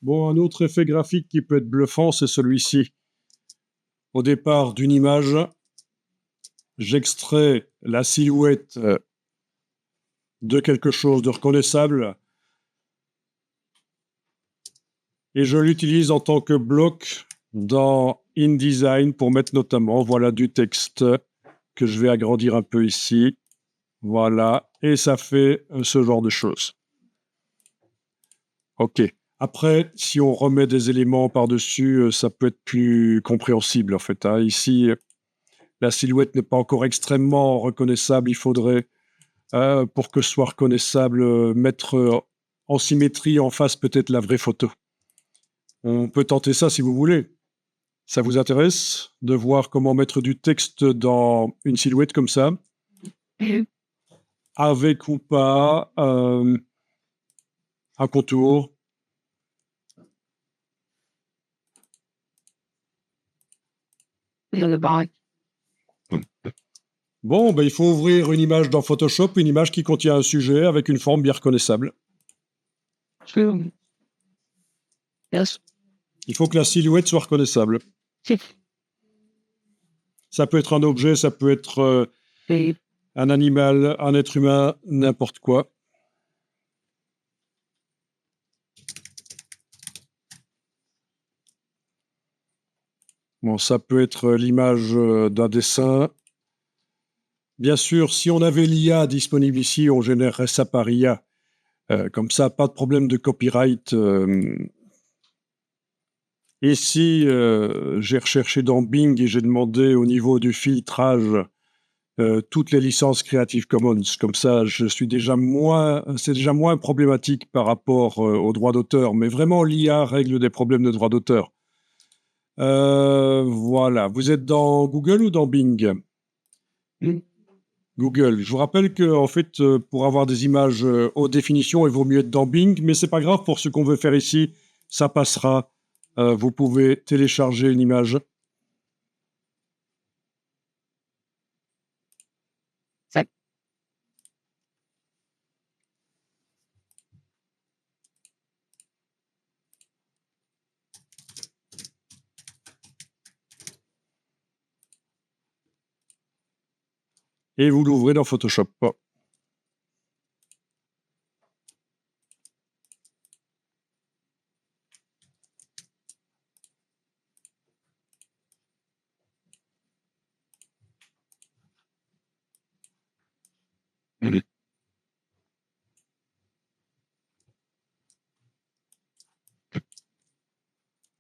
Bon, un autre effet graphique qui peut être bluffant, c'est celui-ci. Au départ d'une image, j'extrais la silhouette de quelque chose de reconnaissable et je l'utilise en tant que bloc dans InDesign pour mettre notamment, voilà, du texte que je vais agrandir un peu ici. Voilà, et ça fait ce genre de choses. OK. Après, si on remet des éléments par-dessus, ça peut être plus compréhensible, en fait, hein. Ici, la silhouette n'est pas encore extrêmement reconnaissable. Il faudrait, pour que ce soit reconnaissable, mettre en symétrie en face peut-être la vraie photo. On peut tenter ça si vous voulez. Ça vous intéresse de voir comment mettre du texte dans une silhouette comme ça? Avec ou pas un contour? Bon, ben, il faut ouvrir une image dans Photoshop, une image qui contient un sujet avec une forme bien reconnaissable. Il faut que la silhouette soit reconnaissable. Ça peut être un objet, ça peut être un animal, un être humain, n'importe quoi. Bon, ça peut être l'image d'un dessin. Bien sûr, si on avait l'IA disponible ici, on générerait ça par IA. Comme ça, pas de problème de copyright. Ici, j'ai recherché dans Bing et j'ai demandé au niveau du filtrage toutes les licences Creative Commons. Comme ça, c'est déjà moins problématique par rapport aux droits d'auteur. Mais vraiment, l'IA règle des problèmes de droits d'auteur. Voilà. Vous êtes dans Google ou dans Bing? Google. Je vous rappelle que, en fait, pour avoir des images haute définition, il vaut mieux être dans Bing, mais c'est pas grave pour ce qu'on veut faire ici. Ça passera. Vous pouvez télécharger une image. Et vous l'ouvrez dans Photoshop.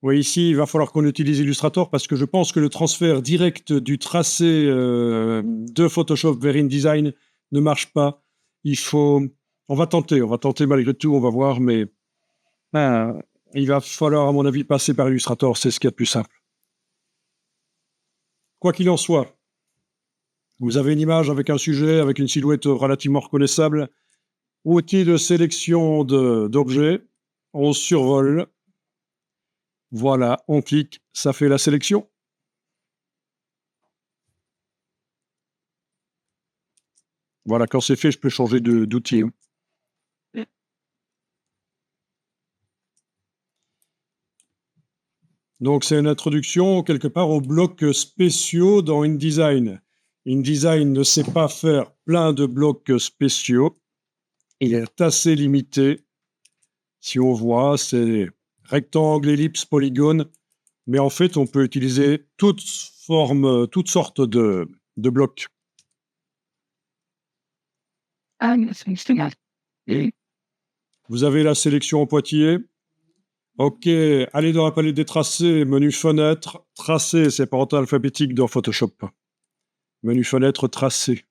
Oui, ici, il va falloir qu'on utilise Illustrator parce que je pense que le transfert direct du tracé de Photoshop vers InDesign ne marche pas. On va tenter malgré tout, on va voir, mais il va falloir, à mon avis, passer par Illustrator, c'est ce qu'il y a de plus simple. Quoi qu'il en soit, vous avez une image avec un sujet, avec une silhouette relativement reconnaissable. Outil de sélection d'objets, on survole. Voilà, on clique, ça fait la sélection. Voilà, quand c'est fait, je peux changer d'outil. Donc, c'est une introduction, quelque part, aux blocs spéciaux dans InDesign. InDesign ne sait pas faire plein de blocs spéciaux. Il est assez limité. Si on voit, c'est rectangle, ellipse, polygone. Mais en fait, on peut utiliser toutes sortes de blocs. Vous avez la sélection en pointillé. OK, allez dans la palette des tracés, menu fenêtre, tracé, c'est par ordre alphabétique dans Photoshop. Menu fenêtre, tracé.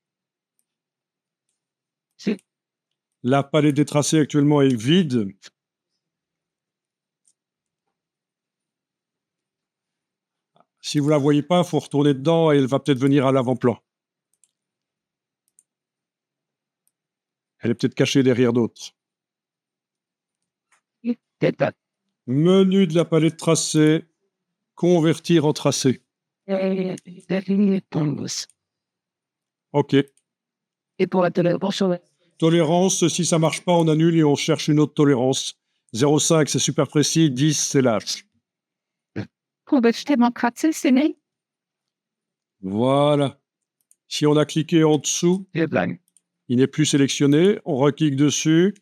La palette des tracés actuellement est vide. Si vous la voyez pas, il faut retourner dedans et elle va peut-être venir à l'avant-plan. Elle est peut-être cachée derrière d'autres. Menu de la palette tracé, convertir en tracé. OK. Et pour la tolérance, Tolérance, si ça marche pas, on annule et on cherche une autre tolérance. 0,5, c'est super précis. 10, c'est lâche. Voilà. Si on a cliqué en dessous, il n'est plus sélectionné. On reclique dessus.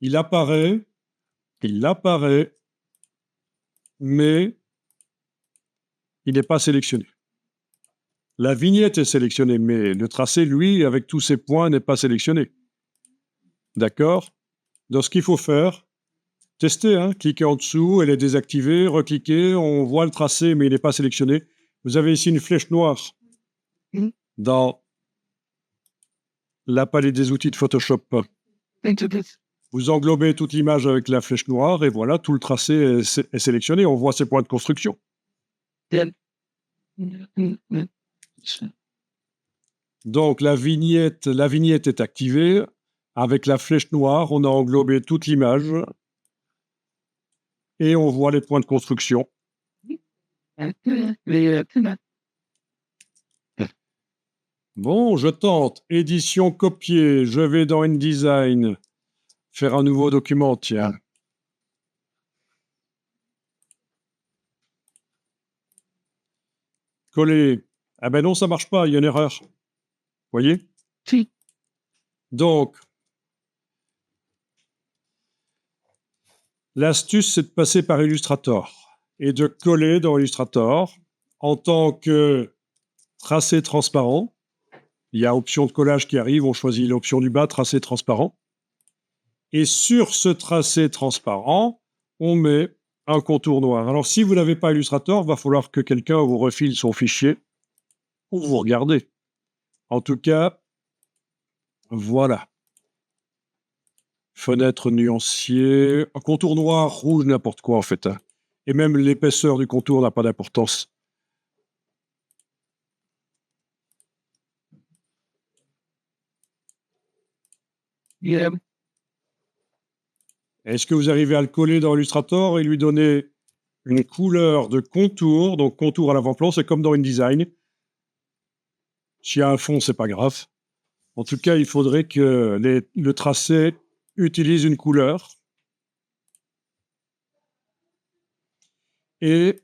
Il apparaît, mais il n'est pas sélectionné. La vignette est sélectionnée, mais le tracé, lui, avec tous ses points, n'est pas sélectionné. D'accord? Donc, ce qu'il faut faire, tester, hein, cliquer en dessous, elle est désactivée, recliquer, on voit le tracé, mais il n'est pas sélectionné. Vous avez ici une flèche noire dans la palette des outils de Photoshop. Vous englobez toute l'image avec la flèche noire, et voilà, tout le tracé est sélectionné. On voit ses points de construction. Donc, la vignette est activée. Avec la flèche noire, on a englobé toute l'image et on voit les points de construction. Bon, je tente. Édition copier. Je vais dans InDesign. Faire un nouveau document, tiens. Coller. Ah ben non, ça marche pas, il y a une erreur. Voyez? Si. Donc, l'astuce, c'est de passer par Illustrator et de coller dans Illustrator en tant que tracé transparent. Il y a option de collage qui arrive, on choisit l'option du bas, tracé transparent. Et sur ce tracé transparent, on met un contour noir. Alors, si vous n'avez pas Illustrator, il va falloir que quelqu'un vous refile son fichier pour vous regarder. En tout cas, voilà. Fenêtre nuancier, un contour noir, rouge, n'importe quoi en fait. Hein. Et même l'épaisseur du contour n'a pas d'importance. Yeah. Est-ce que vous arrivez à le coller dans Illustrator et lui donner une couleur de contour, donc contour à l'avant-plan, c'est comme dans InDesign. S'il y a un fond, c'est pas grave. En tout cas, il faudrait que le tracé utilise une couleur. Et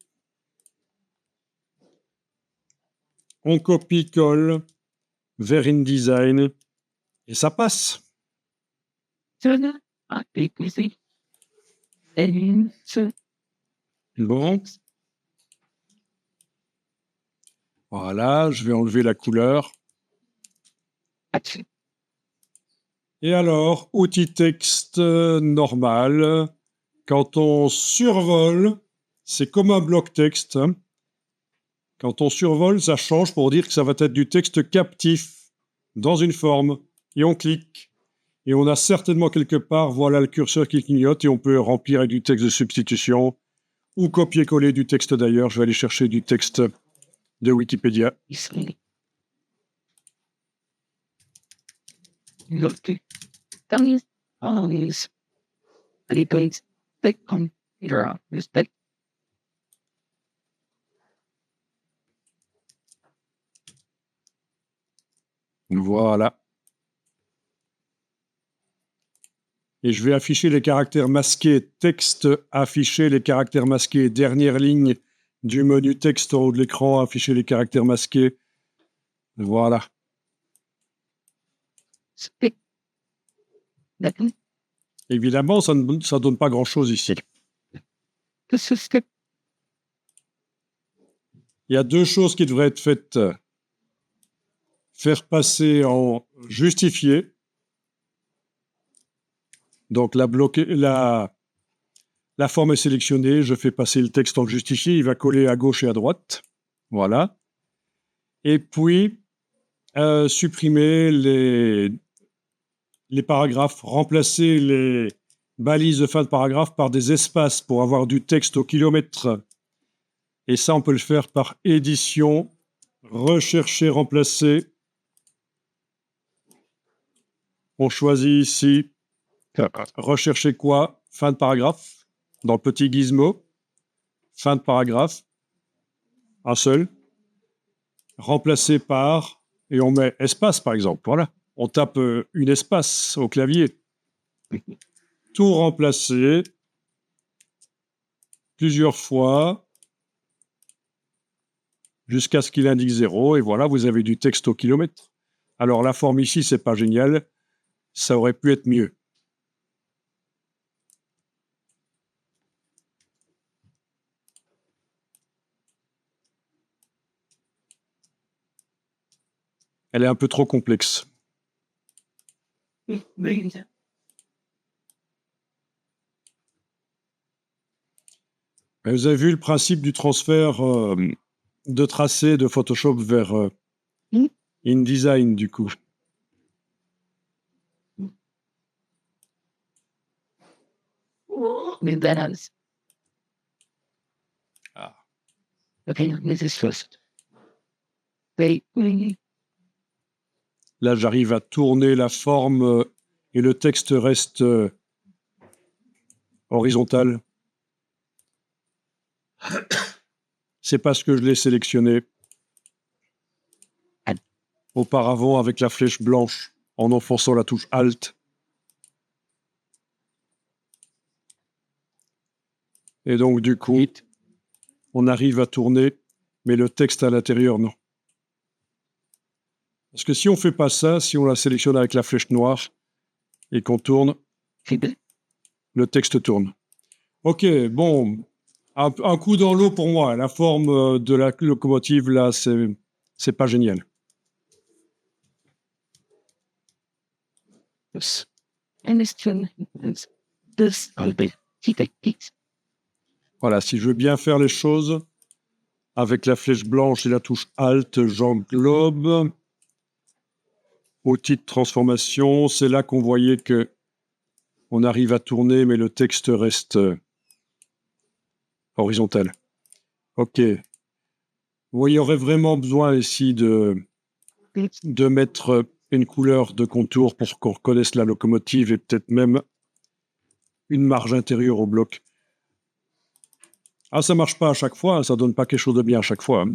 on copie-colle vers InDesign et ça passe. Bon. Voilà, je vais enlever la couleur. Et alors, outil texte normal. Quand on survole, c'est comme un bloc texte. Hein. Quand on survole, ça change pour dire que ça va être du texte captif dans une forme. Et on clique. Et on a certainement quelque part, voilà le curseur qui clignote et on peut remplir avec du texte de substitution ou copier-coller du texte d'ailleurs. Je vais aller chercher du texte de Wikipédia. Voilà. Et je vais afficher les caractères masqués. Texte, afficher les caractères masqués. Dernière ligne du menu texte en haut de l'écran, afficher les caractères masqués. Voilà. Évidemment, ça ne donne pas grand-chose ici. Il y a deux choses qui devraient être faites. Faire passer en justifié. Donc, la forme est sélectionnée. Je fais passer le texte en justifié. Il va coller à gauche et à droite. Voilà. Et puis, supprimer les paragraphes, remplacer les balises de fin de paragraphe par des espaces pour avoir du texte au kilomètre. Et ça, on peut le faire par édition, rechercher, remplacer. On choisit ici, rechercher quoi? Fin de paragraphe, dans le petit gizmo. Fin de paragraphe, un seul. Remplacer par, et on met espace par exemple, voilà. On tape une espace au clavier. tout remplacer plusieurs fois jusqu'à ce qu'il indique 0, et voilà, vous avez du texte au kilomètre. Alors la forme ici, c'est pas génial, ça aurait pu être mieux. Elle est un peu trop complexe. Mais vous avez vu le principe du transfert de tracé de Photoshop vers InDesign, du coup. McDonald's. Ah. Okay, this is first. Wait. Là, j'arrive à tourner la forme et le texte reste horizontal. C'est parce que je l'ai sélectionné auparavant avec la flèche blanche en enfonçant la touche Alt. Et donc, du coup, on arrive à tourner, mais le texte à l'intérieur, non. Parce que si on ne fait pas ça, si on la sélectionne avec la flèche noire et qu'on tourne, le texte tourne. Ok, bon, un coup dans l'eau pour moi. La forme de la locomotive, là, c'est pas génial. Voilà, si je veux bien faire les choses, avec la flèche blanche et la touche Alt, j'englobe. Outil de transformation, c'est là qu'on voyait que on arrive à tourner, mais le texte reste horizontal. Ok. Bon, il y aurait vraiment besoin ici de mettre une couleur de contour pour qu'on reconnaisse la locomotive et peut-être même une marge intérieure au bloc. Ah, ça marche pas à chaque fois, ça donne pas quelque chose de bien à chaque fois.